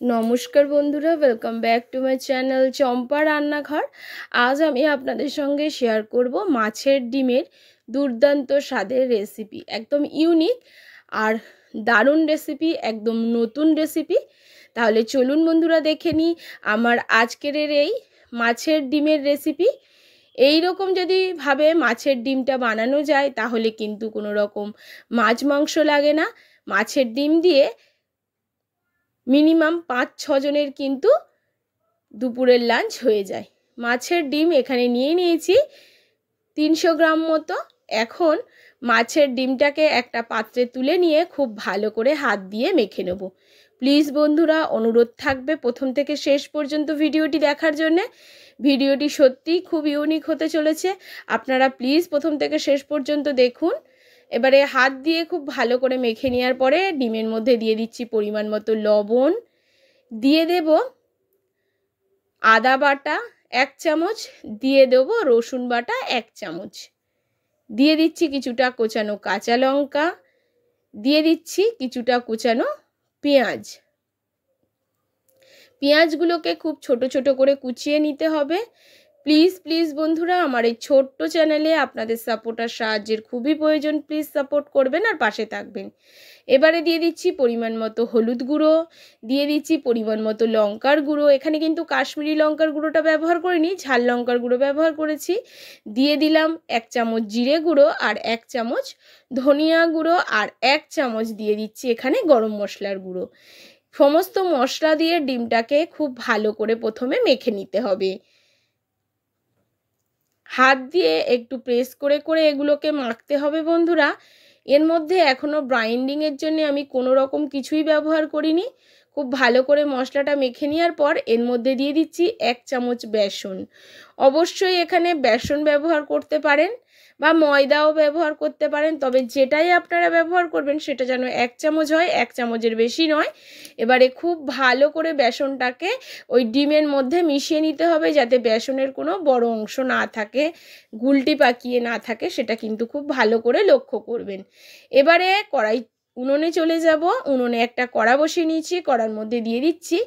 নমস্কার বন্ধুরা, welcome back to my channel Champa Rannaghar. আজ আমি আপনাদের সঙ্গে শেয়ার করব মাছের ডিমের দুর্দান্ত স্বাদের রেসিপি। একদম ইউনিক আর দারুণ রেসিপি, একদম নতুন রেসিপি। তাহলে চলুন বন্ধুরা দেখে নিই আমার আজকের এই মাছের ডিমের রেসিপি। এই রকম যদি ভাবে মাছের ডিমটা বানানো যায় তাহলে কিন্তু কোনো রকম মাছ মাংস লাগে না। মাছের ডিম দিয়ে মিনিমাম ৫-৬ জনের কিন্তু দুপুরের লাঞ্চ হয়ে যায়। মাছের ডিম এখানে নিয়ে নিয়েছি ৩০০ গ্রাম মতো। এখন মাছের ডিমটাকে একটা পাত্রে তুলে নিয়ে খুব ভালো করে হাত দিয়ে মেখে নেব। প্লিজ বন্ধুরা, অনুরোধ থাকবে প্রথম থেকে শেষ পর্যন্ত ভিডিওটি দেখার জন্যে। ভিডিওটি সত্যিই খুব ইউনিক হতে চলেছে, আপনারা প্লিজ প্রথম থেকে শেষ পর্যন্ত দেখুন। এবারে হাত দিয়ে খুব ভালো করে মেখে নেওয়ার পরে ডিমের মধ্যে দিয়ে দিচ্ছি পরিমাণ মতো লবণ, দিয়ে দেব আদা বাটা ১ চামচ, দিয়ে দেবো রসুন বাটা ১ চামচ, দিয়ে দিচ্ছি কিছুটা কোচানো কাঁচা লঙ্কা, দিয়ে দিচ্ছি কিছুটা কোচানো পেঁয়াজ। পেঁয়াজগুলোকে খুব ছোট ছোট করে কুচিয়ে নিতে হবে। প্লিজ প্লিজ বন্ধুরা, আমার এই ছোট্ট চ্যানেলে আপনাদের সাপোর্ট আর সাহায্যের খুবই প্রয়োজন। প্লিজ সাপোর্ট করবেন আর পাশে থাকবেন। এবারে দিয়ে দিচ্ছি পরিমাণ মতো হলুদ গুঁড়ো, দিয়ে দিচ্ছি পরিমাণ মতো লঙ্কার গুঁড়ো। এখানে কিন্তু কাশ্মীরি লঙ্কার গুঁড়োটা ব্যবহার করিনি, ঝাল লঙ্কার গুঁড়ো ব্যবহার করেছি। দিয়ে দিলাম ১ চামচ জিরে গুঁড়ো আর ১ চামচ ধনিয়া গুঁড়ো আর ১ চামচ দিয়ে দিচ্ছি এখানে গরম মশলার গুঁড়ো। সমস্ত মশলা দিয়ে ডিমটাকে খুব ভালো করে প্রথমে মেখে নিতে হবে। হাত দিয়ে একটু প্রেস করে করে এগুলোকে মাখতে হবে বন্ধুরা। এর মধ্যে এখনও গ্রাইন্ডিংয়ের জন্য আমি কোনো রকম কিছুই ব্যবহার করিনি। খুব ভালো করে মশলাটা মেখে নেওয়ার পর এর মধ্যে দিয়ে দিচ্ছি ১ চামচ বেসন। অবশ্যই এখানে বেসন ব্যবহার করতে পারেন বা ময়দাও ব্যবহার করতে পারেন, তবে যেটাই আপনারা ব্যবহার করবেন সেটা যেন ১ চামচ হয়, ১ চামচের বেশি নয়। এবারে খুব ভালো করে বেসনটাকে ওই ডিমের মধ্যে মিশিয়ে নিতে হবে, যাতে বেসনের কোনো বড় অংশ না থাকে, গুলটি পাকিয়ে না থাকে, সেটা কিন্তু খুব ভালো করে লক্ষ্য করবেন। এবারে উনুনে চলে যাব। উনুনে একটা কড়া বসিয়ে নিয়েছি, কড়ার মধ্যে দিয়ে দিচ্ছি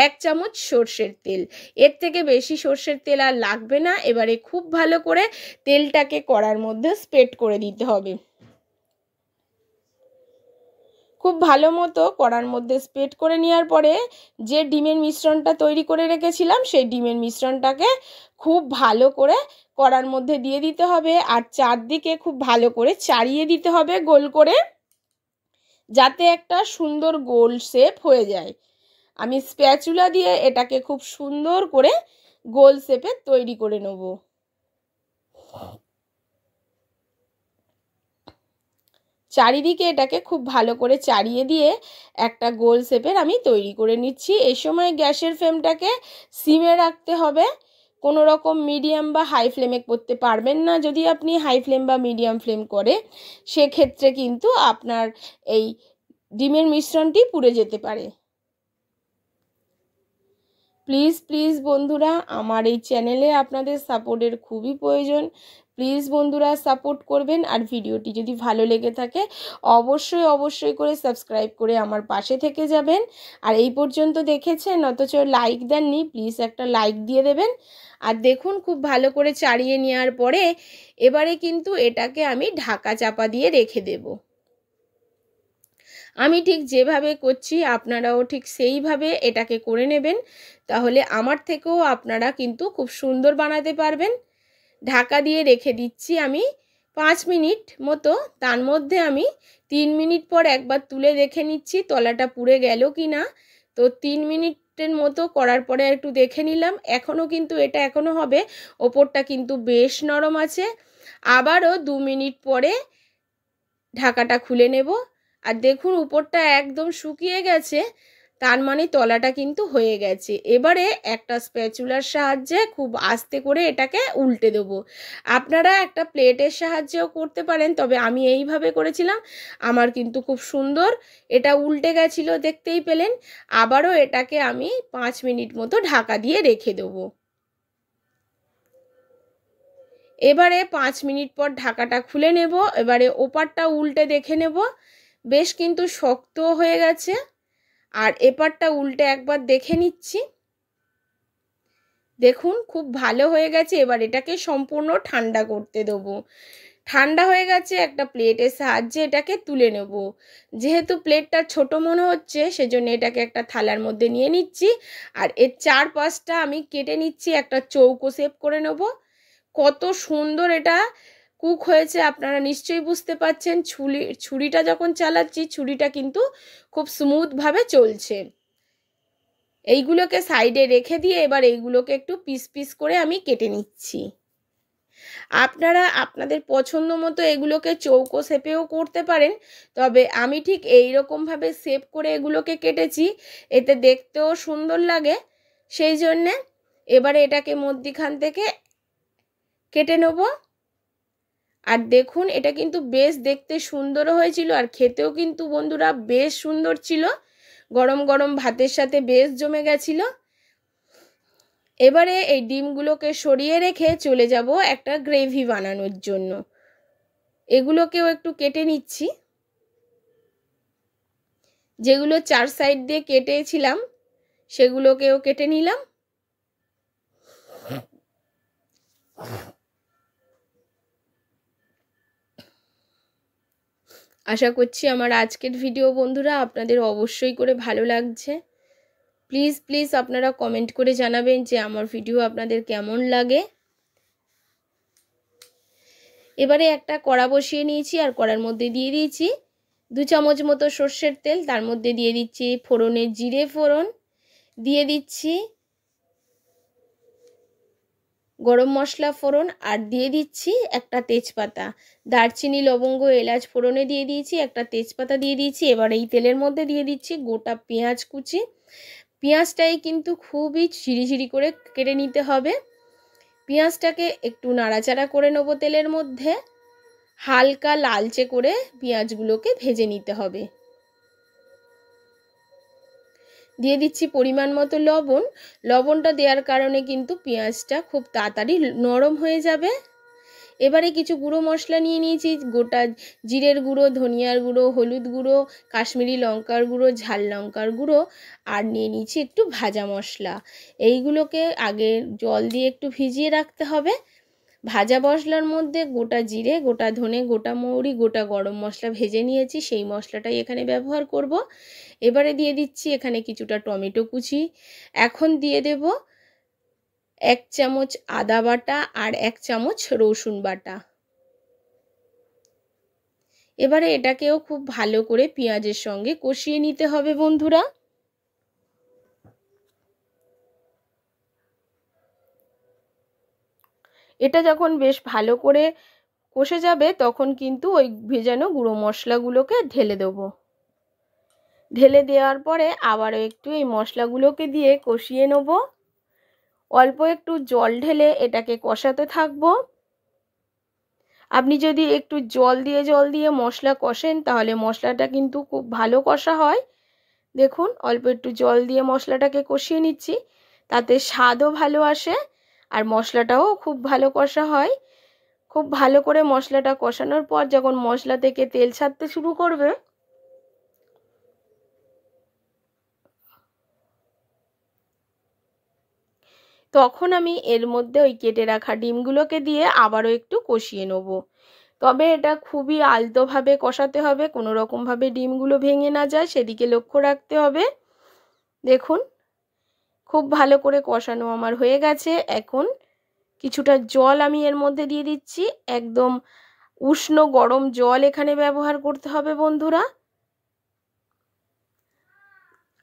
১ চামচ সর্ষের তেল। এর থেকে বেশি সর্ষের তেল আর লাগবে না। এবারে খুব ভালো করে তেলটাকে কড়ার মধ্যে স্প্রেড করে দিতে হবে। খুব ভালো মতো কড়ার মধ্যে স্প্রেড করে নেওয়ার পরে যে ডিমের মিশ্রণটা তৈরি করে রেখেছিলাম সেই ডিমের মিশ্রণটাকে খুব ভালো করে কড়ার মধ্যে দিয়ে দিতে হবে, আর চারদিকে খুব ভালো করে চাড়িয়ে দিতে হবে গোল করে, যাতে একটা সুন্দর গোল শেপ হয়ে যায়। আমি স্প্যাচুলা দিয়ে এটাকে খুব সুন্দর করে গোল শেপে তৈরি করে নেব। চারিদিকে এটাকে খুব ভালো করে চাড়িয়ে দিয়ে একটা গোল শেপের আমি তৈরি করে নিচ্ছি। এই সময় গ্যাসের ফ্লেমটাকে সিমে রাখতে হবে, কোনো রকম মিডিয়াম বা হাই ফ্লেমে করতে পারবেন না। যদি আপনি হাই ফ্লেম বা মিডিয়াম ফ্লেম করে সেক্ষেত্রে কিন্তু আপনার এই ডিমের মিশ্রণটি পুড়ে যেতে পারে। প্লিজ প্লিজ বন্ধুরা, আমার এই চ্যানেলে আপনাদের সাপোর্টের খুবই প্রয়োজন। প্লিজ বন্ধুরা সাপোর্ট করবেন, আর ভিডিওটি যদি ভালো লেগে থাকে অবশ্যই অবশ্যই করে সাবস্ক্রাইব করে আমার পাশে থেকে যাবেন। আর এই পর্যন্ত দেখেছেন অথচ লাইক দেননি, প্লিজ একটা লাইক দিয়ে দেবেন। আর দেখুন খুব ভালো করে চাড়িয়ে নেওয়ার পরে এবারে কিন্তু এটাকে আমি ঢাকা চাপা দিয়ে রেখে দেব। আমি ঠিক যেভাবে করছি আপনারাও ঠিক সেইভাবে এটাকে করে নেবেন, তাহলে আমার থেকেও আপনারা কিন্তু খুব সুন্দর বানাতে পারবেন। ঢাকা দিয়ে রেখে দিচ্ছি আমি 5 মিনিট মতো। তার মধ্যে আমি 3 মিনিট পর একবার তুলে দেখে নিচ্ছি তলাটা পুড়ে গেল কি না। তো 3 মিনিটের মতো করার পরে একটু দেখে নিলাম, এখনও কিন্তু এটা এখনও হবে, ওপরটা কিন্তু বেশ নরম আছে। আবারও 2 মিনিট পরে ঢাকাটা খুলে নেব, আর দেখুন উপরটা একদম শুকিয়ে গেছে, তার মানে তলাটা কিন্তু হয়ে গেছে। এবারে একটা স্প্যাচুলার সাহায্যে খুব আস্তে করে এটাকে উল্টে দেবো। আপনারা একটা প্লেটের সাহায্যেও করতে পারেন, তবে আমি এইভাবে করেছিলাম, আমার কিন্তু খুব সুন্দর এটা উল্টে গেছিলো, দেখতেই পেলেন। আবারও এটাকে আমি 5 মিনিট মতো ঢাকা দিয়ে রেখে দেবো। এবারে 5 মিনিট পর ঢাকাটা খুলে নেব। এবারে ওপারটা উল্টে দেখে নেব, বেশ কিন্তু শক্ত হয়ে গেছে। আর এপারটা উল্টে একবার দেখে নিচ্ছি। দেখুন খুব ভালো হয়ে গেছে। এবার এটাকে সম্পূর্ণ ঠান্ডা করতে দেবো। ঠান্ডা হয়ে গেছে, একটা প্লেটের সাহায্যে এটাকে তুলে নেব। যেহেতু প্লেটটা ছোট মনে হচ্ছে সেজন্য এটাকে একটা থালার মধ্যে নিয়ে নিচ্ছি। আর এর চারপাশটা আমি কেটে নিচ্ছি, একটা চৌকো শেপ করে নেব। কত সুন্দর এটা কুক হয়েছে আপনারা নিশ্চয়ই বুঝতে পারছেন। ছুরিটা যখন চালাচ্ছি ছুরিটা কিন্তু খুব স্মুথভাবে চলছে। এইগুলোকে সাইডে রেখে দিয়ে এবার এইগুলোকে একটু পিস পিস করে আমি কেটে নিচ্ছি। আপনারা আপনাদের পছন্দ মতো এগুলোকে চৌকো শেপেও করতে পারেন, তবে আমি ঠিক এই রকমভাবে শেপ করে এগুলোকে কেটেছি, এতে দেখতেও সুন্দর লাগে। সেই জন্যে এবারে এটাকে মধ্যিখান থেকে কেটে নেব। আর দেখুন এটা কিন্তু বেশ দেখতে সুন্দরও হয়েছিল, আর খেতেও কিন্তু বন্ধুরা বেশ সুন্দর ছিল। গরম গরম ভাতের সাথে বেশ জমে গেছিল। এবারে এই ডিমগুলোকে সরিয়ে রেখে চলে যাব একটা গ্রেভি বানানোর জন্য। এগুলোকেও একটু কেটে নিচ্ছি। যেগুলো চার সাইড দিয়ে কেটেছিলাম সেগুলোকেও কেটে নিলাম। আশা করছি আমার আজকের ভিডিও বন্ধুরা আপনাদের অবশ্যই করে ভালো লাগছে। প্লিজ প্লিজ আপনারা কমেন্ট করে জানাবেন যে আমার ভিডিও আপনাদের কেমন লাগে। এবারে একটা কড়া বসিয়ে নিয়েছি, আর কড়ার মধ্যে দিয়ে দিয়েছি 2 চামচ মতো সর্ষের তেল। তার মধ্যে দিয়ে দিচ্ছি ফোড়নের জিরে ফোড়ন, দিয়ে দিচ্ছি গরম মশলা ফোড়ন, আর দিয়ে দিচ্ছি একটা তেজপাতা। দারচিনি লবঙ্গ এলাচ ফোড়নে দিয়ে দিয়েছি, একটা তেজপাতা দিয়ে দিয়েছি। এবার এই তেলের মধ্যে দিয়ে দিচ্ছি গোটা পেঁয়াজ কুচি। পেঁয়াজটাই কিন্তু খুবই ঝিরিঝিরি করে কেটে নিতে হবে। পেঁয়াজটাকে একটু নাড়াচাড়া করে নেব তেলের মধ্যে। হালকা লালচে করে পেঁয়াজগুলোকে ভেজে নিতে হবে। দিয়ে দিচ্ছি পরিমাণ মতো লবণ। লবণটা দেওয়ার কারণে কিন্তু পেঁয়াজটা খুব তাড়াতাড়ি নরম হয়ে যাবে। এবারে কিছু গুঁড়ো মশলা নিয়ে নিয়েছি। গোটা জিরের গুঁড়ো, ধনিয়ার গুঁড়ো, হলুদ গুঁড়ো, কাশ্মীরি লঙ্কার গুঁড়ো, ঝাল লঙ্কার গুঁড়ো, আর নিয়ে নিয়েছি একটু ভাজা মশলা। এইগুলোকে আগে জল দিয়ে একটু ভিজিয়ে রাখতে হবে। ভাজা মশলার মধ্যে গোটা জিরে, গোটা ধনে, গোটা মৌরি, গোটা গরম মশলা ভেজে নিয়েছি, সেই মশলাটাই এখানে ব্যবহার করব। এবারে দিয়ে দিচ্ছি এখানে কিছুটা টমেটো কুচি। এখন দিয়ে দেব 1 চামচ আদা বাটা আর 1 চামচ রসুন বাটা। এবারে এটাকেও খুব ভালো করে পেঁয়াজের সঙ্গে কষিয়ে নিতে হবে বন্ধুরা। এটা যখন বেশ ভালো করে কষে যাবে তখন কিন্তু ওই ভেজানো গুঁড়ো মশলাগুলোকে ঢেলে দেবো। ঢেলে দেওয়ার পরে আবারও একটু এই মশলাগুলোকে দিয়ে কষিয়ে নেব। অল্প একটু জল ঢেলে এটাকে কষাতে থাকবো। আপনি যদি একটু জল দিয়ে মশলা কষেন তাহলে মশলাটা কিন্তু খুব ভালো কষা হয়। দেখুন অল্প একটু জল দিয়ে মশলাটাকে কষিয়ে নিচ্ছি, তাতে স্বাদও ভালো আসে আর মশলাটাও খুব ভালো কষা হয়। খুব ভালো করে মশলাটা কষানোর পর যখন মশলা থেকে তেল ছাড়তে শুরু করবে তখন আমি এর মধ্যে ওই কেটে রাখা ডিমগুলোকে দিয়ে আবারও একটু কষিয়ে নেব। তবে এটা খুবই আলতোভাবে কষাতে হবে, কোনো রকমভাবে ডিমগুলো ভেঙে না যায় সেদিকে লক্ষ্য রাখতে হবে। দেখুন খুব ভালো করে কষানো আমার হয়ে গেছে। এখন কিছুটা জল আমি এর মধ্যে দিয়ে দিচ্ছি। একদম উষ্ণ গরম জল এখানে ব্যবহার করতে হবে বন্ধুরা।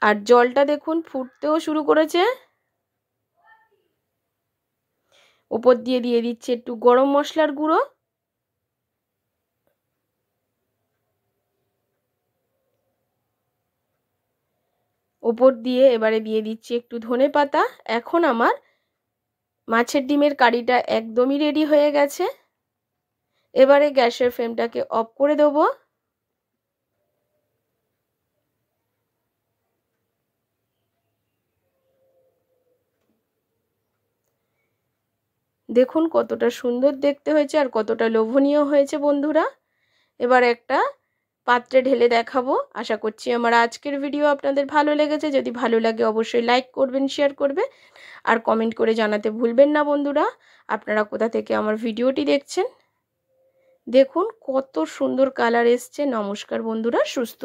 আর জলটা দেখুন ফুটতেও শুরু করেছে। উপর দিয়ে দিচ্ছি একটু গরম মশলার গুঁড়ো। উপর দিয়ে এবারে দিয়ে দিচ্ছি একটু ধনেপাতা। এখন আমার মাছের ডিমের কারিটা একদমই রেডি হয়ে গেছে। এবারে গ্যাসের ফ্লেমটাকে অফ করে দেবো। দেখুন কতটা সুন্দর দেখতে হয়েছে আর কতটা লোভনীয় হয়েছে বন্ধুরা। এবার একটা পাত্রে ঢেলে দেখাবো। আশা করছি আমার আজকের ভিডিও আপনাদের ভালো লেগেছে। যদি ভালো লাগে অবশ্যই লাইক করবেন, শেয়ার করবে আর কমেন্ট করে জানাতে ভুলবেন না বন্ধুরা আপনারা কোথা থেকে আমার ভিডিওটি দেখছেন। দেখুন কত সুন্দর কালার এসছে। নমস্কার বন্ধুরা, সুস্থ